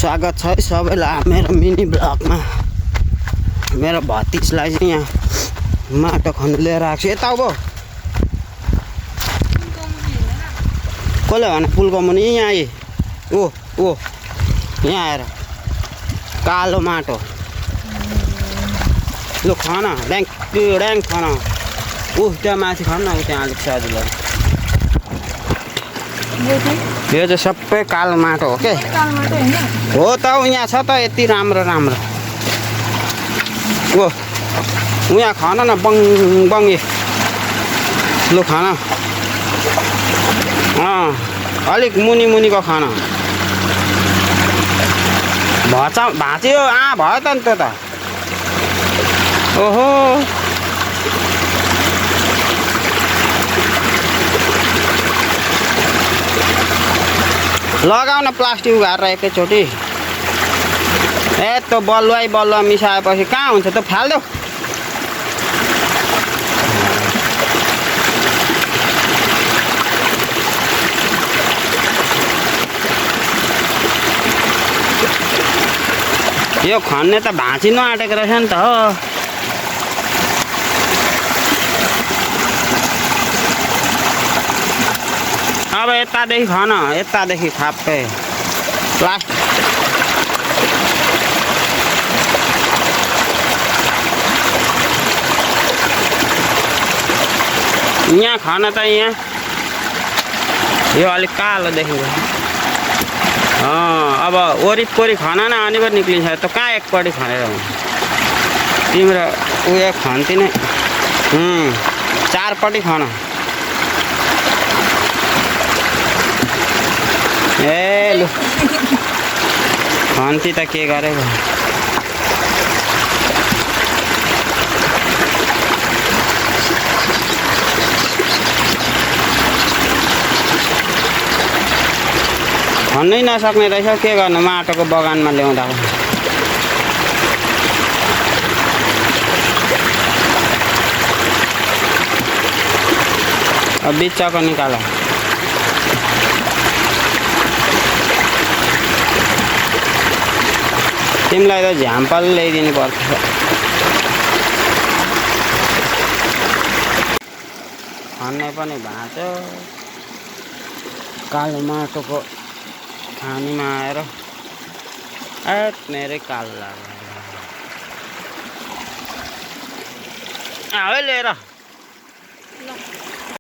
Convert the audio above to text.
स्वागत छ है सबैलाई मेरो मिनी ब्लगमा। मेरो भतिजलाई चाहिँ यहाँ माटो खन्नु लिएर आएको छु। यता अब कसले भने पुलको मुनि यहाँ आए ओ यहाँ आएर कालो माटो लु खन ड्याङ खन त्यहाँ माथि खन न त्यहाँ अलिक सजिलो। यो चाहिँ सबै कालो माटो हो के हो त यहाँ छ त यति राम्रो राम्रो यहाँ खन न बङ्गी लु खन अलिक मुनिको खन भाँच्यो भयो त नि त्यो त ओहो लगाउन प्लास्टिक उघारेर एकैचोटि यस्तो बलुवा मिसाएपछि कहाँ हुन्छ त फाल्देऊ। यो खन्ने त भाँचिनु आँटेको रहेछ नि त हो। अब यतादेखि खन यतादेखि खाप्पै प्लास्टिक यहाँ खन त यहाँ यो अलिक कालो देखिन्छ। अब वरिपरि खन न अनि पो निक्लिन्छ। त कहाँ एकपट्टि खनेर हुन्छ तिम्रो उयो खन्ती नै चारपट्टि खन। ए लु खन्ती त के गरेको खन्नै नसक्ने रहेछ के गर्नु माटोको बगानमा ल्याउँदा। अब बिचको निकाल तिमीलाई त झ्याम्पल ल्याइदिनु पर्छ। खन्ने पनि भाँच्यो कालो माटोको खानीमा आएर मेरै कालो लाग्यो लिएर